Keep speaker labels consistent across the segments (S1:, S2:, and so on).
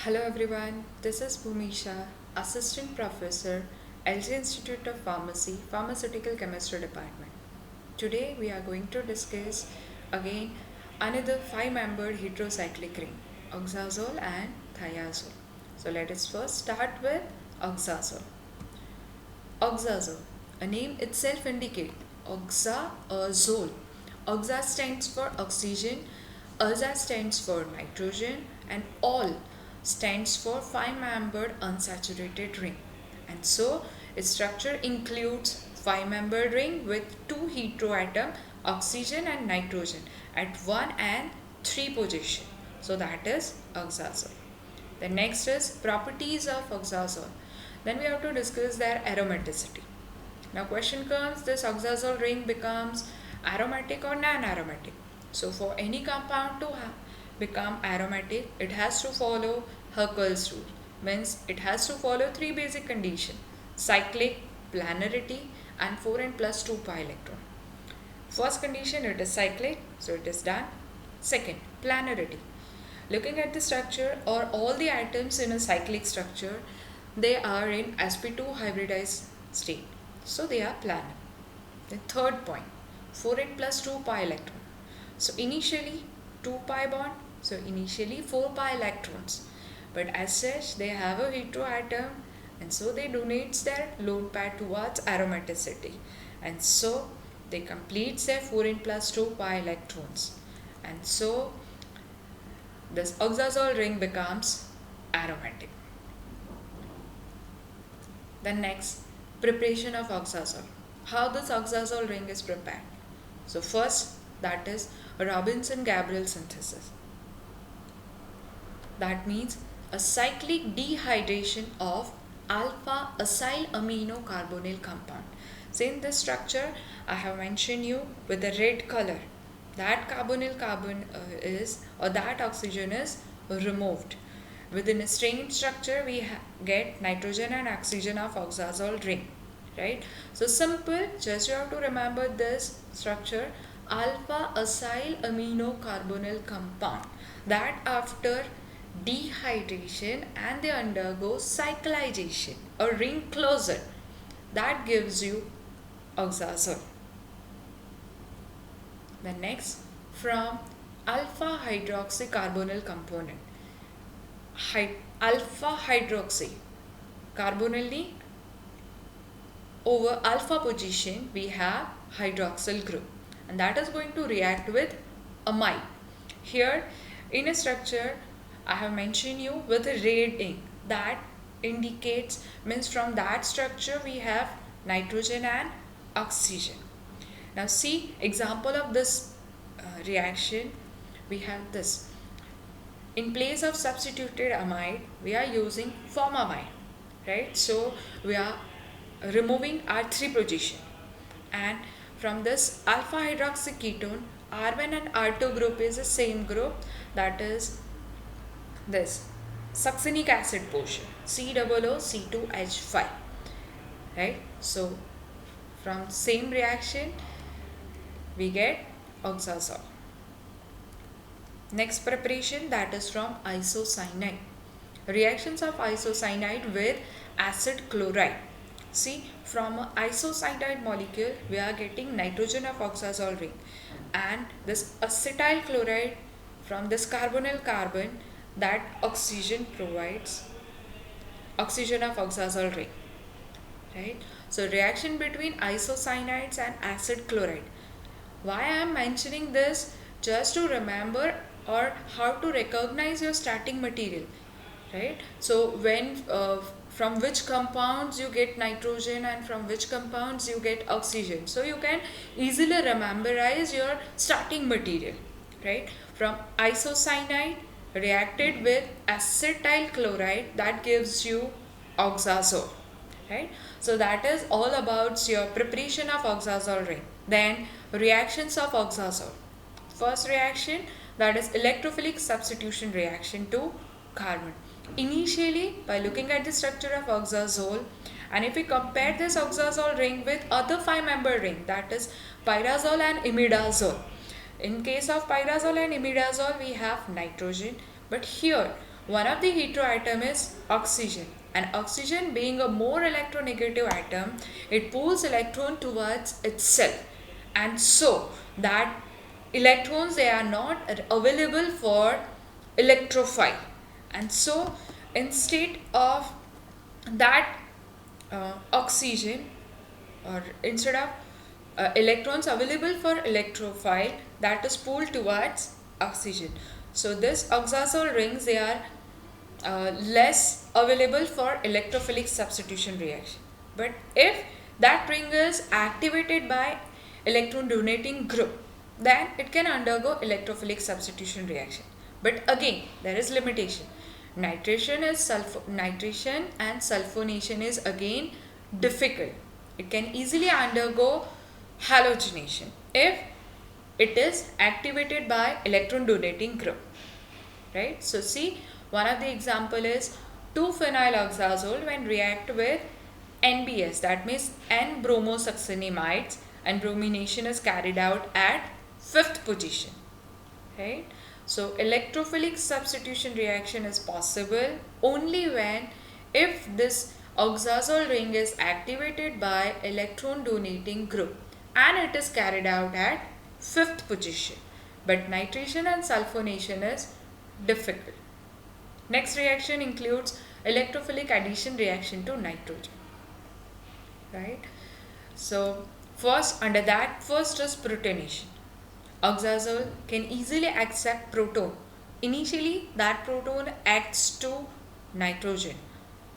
S1: Hello everyone, this is Bhumisha, Assistant Professor, LG Institute of Pharmacy, Pharmaceutical Chemistry Department. Today we are going to discuss again another 5-membered heterocyclic ring, oxazole and thiazole. So let us first start with oxazole. Oxazole, a name itself indicates oxazole. Oxa stands for oxygen, aza stands for nitrogen, and all stands for 5-membered unsaturated ring. And so its structure includes 5-membered ring with 2 heteroatom oxygen and nitrogen at 1 and 3 position. So that is oxazole. The next is properties of oxazole. Then we have to discuss their aromaticity. Now question comes, this oxazole ring becomes aromatic or non-aromatic. So for any compound to become aromatic, it has to follow Huckel's rule. Means it has to follow 3 basic conditions: cyclic, planarity, and 4n plus 2 pi electron. First condition, it is cyclic, so it is done. Second, planarity. Looking at the structure, or all the atoms in a cyclic structure, they are in sp2 hybridized state, so they are planar. The third point, 4n plus 2 pi electron. So initially 2 pi bond, so initially 4 pi electrons, but as such they have a heteroatom, and so they donates their lone pair towards aromaticity, and so they complete their 4n plus 2 pi electrons, and so this oxazole ring becomes aromatic. The next, preparation of oxazole. How this oxazole ring is prepared? So first, that is Robinson-Gabriel synthesis. That means a cyclic dehydration of alpha acyl amino carbonyl compound. So in this structure, I have mentioned you with the red color. That carbonyl carbon that oxygen is removed. Within a strange structure, we get nitrogen and oxygen of oxazole ring, right? So simple, just you have to remember this structure, alpha acyl amino carbonyl compound, that after dehydration and they undergo cyclization or ring closure, that gives you oxazole. The next, from alpha hydroxy carbonyl component, alpha hydroxy carbonyl over alpha position, we have hydroxyl group, and that is going to react with amide. Here in a structure, I have mentioned you with a red ink, that indicates, means from that structure we have nitrogen and oxygen. Now see example of this reaction. We have this. In place of substituted amide, we are using formamide, right? So we are removing R3 position, and from this alpha hydroxy ketone, R1 and R2 group is the same group, that is this succinic acid portion, COOC2H5, right? So from same reaction we get oxazole. Next preparation, that is from isocyanide. Reactions of isocyanide with acid chloride. See, from an isocyanide molecule we are getting nitrogen of oxazole ring, and this acetyl chloride from this carbonyl carbon, that oxygen provides oxygen of oxazole ring, right? So reaction between isocyanides and acid chloride. Why I am mentioning this? Just to remember or how to recognize your starting material, right? So when from which compounds you get nitrogen and from which compounds you get oxygen, so you can easily rememberize your starting material, right? From isocyanide reacted with acetyl chloride, that gives you oxazole, right? So that is all about your preparation of oxazole ring. Then reactions of oxazole. First reaction, that is electrophilic substitution reaction to carbon. Initially, by looking at the structure of oxazole, and if we compare this oxazole ring with other 5-member ring, that is pyrazole and imidazole. In case of pyrazole and imidazole, we have nitrogen, but here One of the heteroatom is oxygen, and oxygen being a more electronegative atom, it pulls electron towards itself, and so that electrons, they are not available for electrophile, and so instead of that oxygen, or instead of electrons available for electrophile, that is pulled towards oxygen. So this oxazole rings, they are less available for electrophilic substitution reaction. But if that ring is activated by electron donating group, then it can undergo electrophilic substitution reaction. But again, there is limitation. Nitration and sulfonation is again difficult. It can easily undergo halogenation if it is activated by electron donating group, right? So see, one of the example is 2-phenyloxazole when react with NBS, that means N-bromosuccinimides, and bromination is carried out at 5th position, right? So electrophilic substitution reaction is possible only when if this oxazole ring is activated by electron donating group and it is carried out at 5th position. But nitration and sulfonation is difficult. Next reaction includes electrophilic addition reaction to nitrogen, right? So first is protonation. Oxazole can easily accept proton. Initially that proton acts to nitrogen,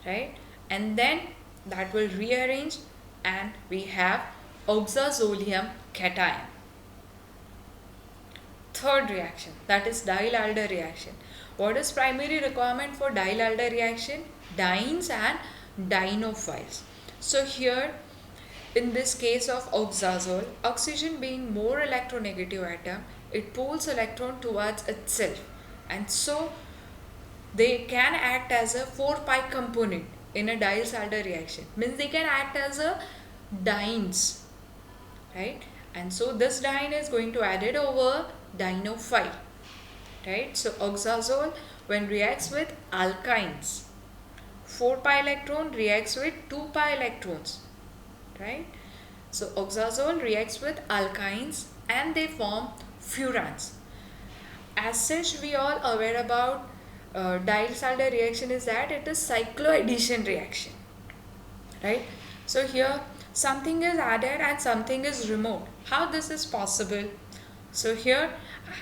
S1: right? And then that will rearrange and we have oxazolium cation. Third reaction, that is diel-Alder reaction. What is primary requirement for diel-Alder reaction? Dienes and dienophiles. So here in this case of oxazole, oxygen being more electronegative atom, it pulls electron towards itself, and so they can act as a 4-pi component in a Diels-Alder reaction. Means they can act as a dienes, right? And so this diene is going to added over dienophile, right? So oxazole when reacts with alkynes, 4-pi electron reacts with 2-pi electrons, right? So oxazole reacts with alkynes and they form furans. As such, we all aware about Diels-Alder reaction is that it is cycloaddition reaction, right? So here something is added and something is removed. How this is possible? So here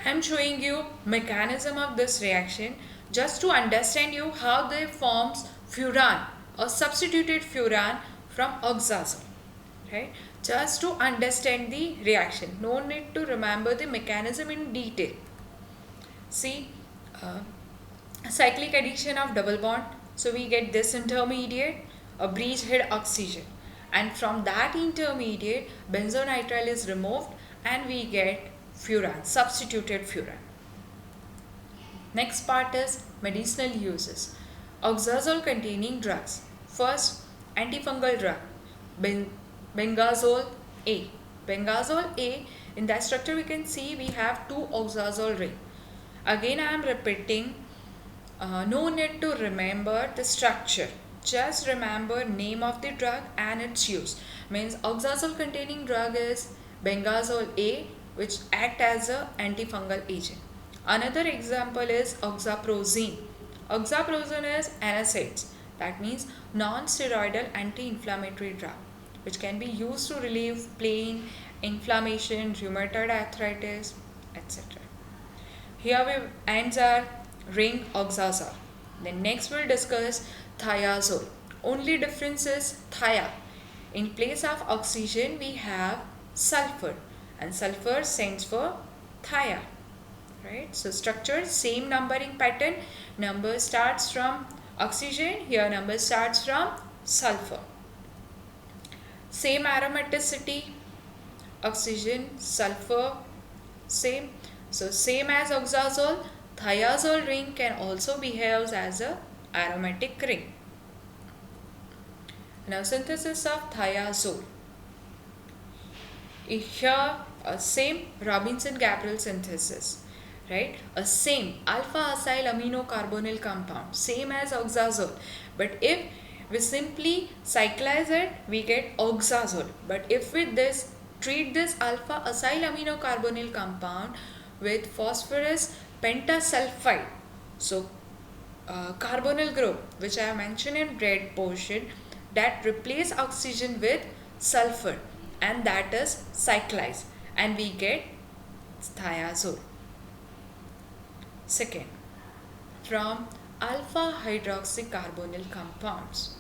S1: I am showing you mechanism of this reaction just to understand you how they forms furan or substituted furan from oxazole, right? Just to understand the reaction. No need to remember the mechanism in detail. See, cyclic addition of double bond. So we get this intermediate, a bridgehead oxygen, and from that intermediate benzonitrile is removed and we get furan, substituted furan. Next part is medicinal uses. Oxazole containing drugs. First, antifungal drug, bengazole A. Bengazole A, in that structure we can see we have 2 oxazole ring. Again I am repeating, no need to remember the structure. Just remember name of the drug and its use. Means oxazole containing drug is bengazole A, which act as a antifungal agent. Another example is oxaprozine. Oxaprozine is NSAIDs, that means non-steroidal anti-inflammatory drug, which can be used to relieve pain, inflammation, rheumatoid arthritis, etc. Here we ends our ring oxazole. Then next we'll discuss thiazole. Only difference is thia. In place of oxygen we have sulfur, and sulfur stands for thia, right? So structure same numbering pattern. Number starts from oxygen, here number starts from sulfur. Same aromaticity, oxygen, sulfur, same. So same as oxazole, thiazole ring can also behave as a aromatic ring. Now synthesis of thiazole. Here same Robinson-Gabriel synthesis. right? A same alpha acyl amino carbonyl compound, same as oxazole. But if we simply cyclize it, we get oxazole. But if with this, treat this alpha acyl amino carbonyl compound with phosphorus pentasulfide, so carbonyl group which I have mentioned in red portion, that replace oxygen with sulfur, and that is cyclized, and we get thiazole. Second, from alpha hydroxycarbonyl compounds,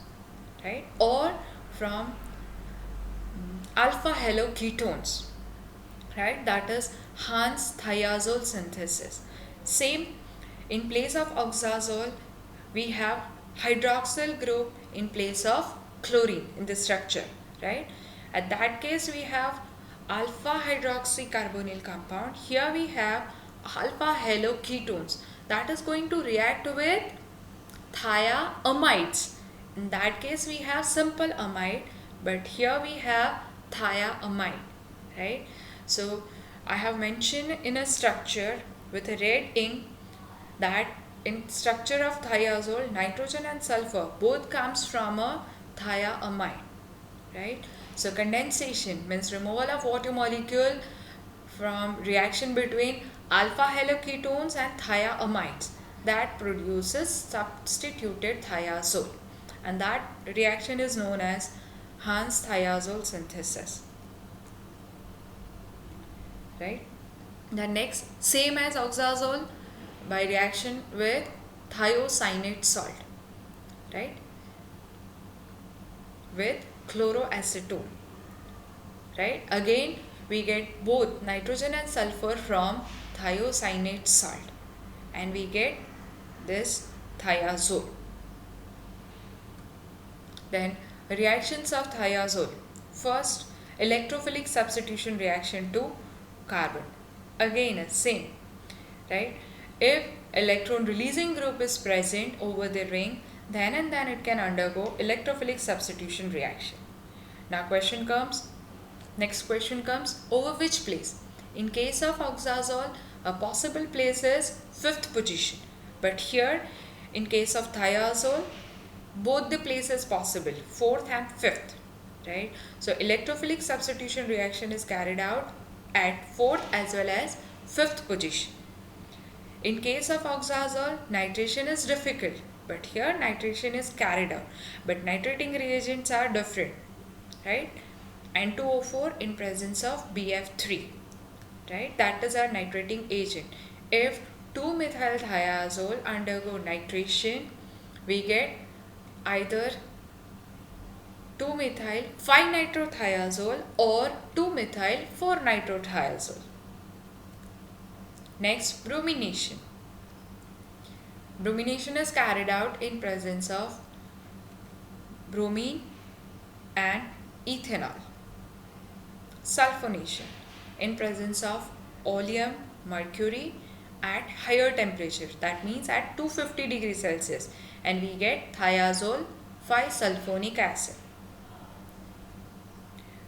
S1: right, or from alpha haloketones, right, that is Hans thiazole synthesis. Same, in place of oxazole we have hydroxyl group in place of chlorine in the structure, right? At that case we have alpha hydroxycarbonyl compound. Here we have alpha haloketones that is going to react with thiamides. In that case we have simple amide, but here we have thiamide, right? So I have mentioned in a structure with a red ink that in structure of thiazole, nitrogen and sulfur both comes from a thiamide, right? So condensation means removal of water molecule from reaction between alpha haloketones and thiamides, that produces substituted thiazole, and that reaction is known as Hans thiazole synthesis, right? The next, same as oxazole, by reaction with thiocyanate salt, right, with chloroacetone, right? Again we get both nitrogen and sulfur from thiocyanate salt, and we get this thiazole. Then reactions of thiazole. First, electrophilic substitution reaction to carbon. Again same, right? If electron releasing group is present over the ring, then and then it can undergo electrophilic substitution reaction. Now next question comes, over which place? In case of oxazole, a possible place is 5th position, but here in case of thiazole, both the places possible, 4th and 5th, right? So electrophilic substitution reaction is carried out at 4th as well as 5th position. In case of oxazole, nitration is difficult, but here nitration is carried out, but nitrating reagents are different, right? N2O4 in presence of BF3, right? That is our nitrating agent. If 2-methylthiazole undergo nitration, we get either 2-methyl-5-nitrothiazole or 2-methyl-4-nitrothiazole. Next, bromination. Bromination is carried out in presence of bromine and ethanol. Sulfonation in presence of oleum, mercury at higher temperature, that means at 250 degrees Celsius, and we get thiazole 5-sulfonic acid,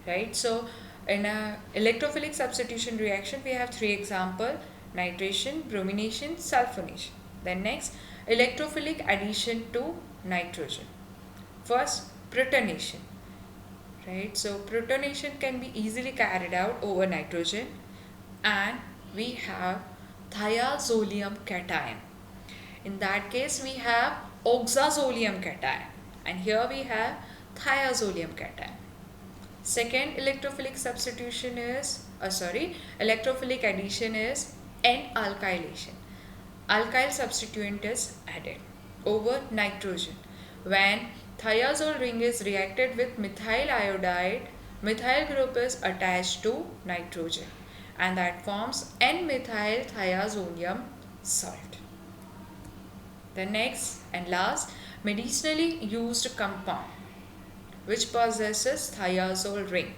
S1: right? So in a electrophilic substitution reaction we have 3 examples: nitration, bromination, sulfonation. Then next, electrophilic addition to nitrogen. First, protonation, right? So protonation can be easily carried out over nitrogen, and we have thiazolium cation. In that case we have oxazolium cation, and here we have thiazolium cation. Second electrophilic substitution is electrophilic addition is N-alkylation. Alkyl substituent is added over nitrogen. When thiazole ring is reacted with methyl iodide, methyl group is attached to nitrogen, and that forms N-methyl thiazonium salt. The next and last, medicinally used compound which possesses thiazole ring.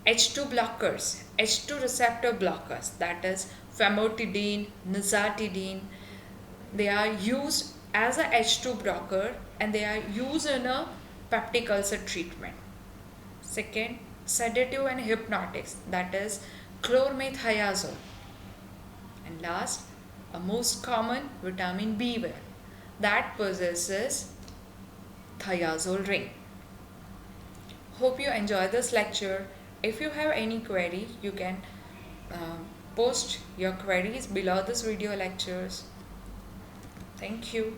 S1: H2 blockers, H2 receptor blockers, that is famotidine, nizatidine, they are used as a H2 blocker, and they are used in a peptic ulcer treatment. Second, sedative and hypnotics, that is chlormethiazole, And last, a most common vitamin B12 that possesses thiazole ring. Hope you enjoy this lecture. If you have any query, you can post your queries below this video lectures. Thank you.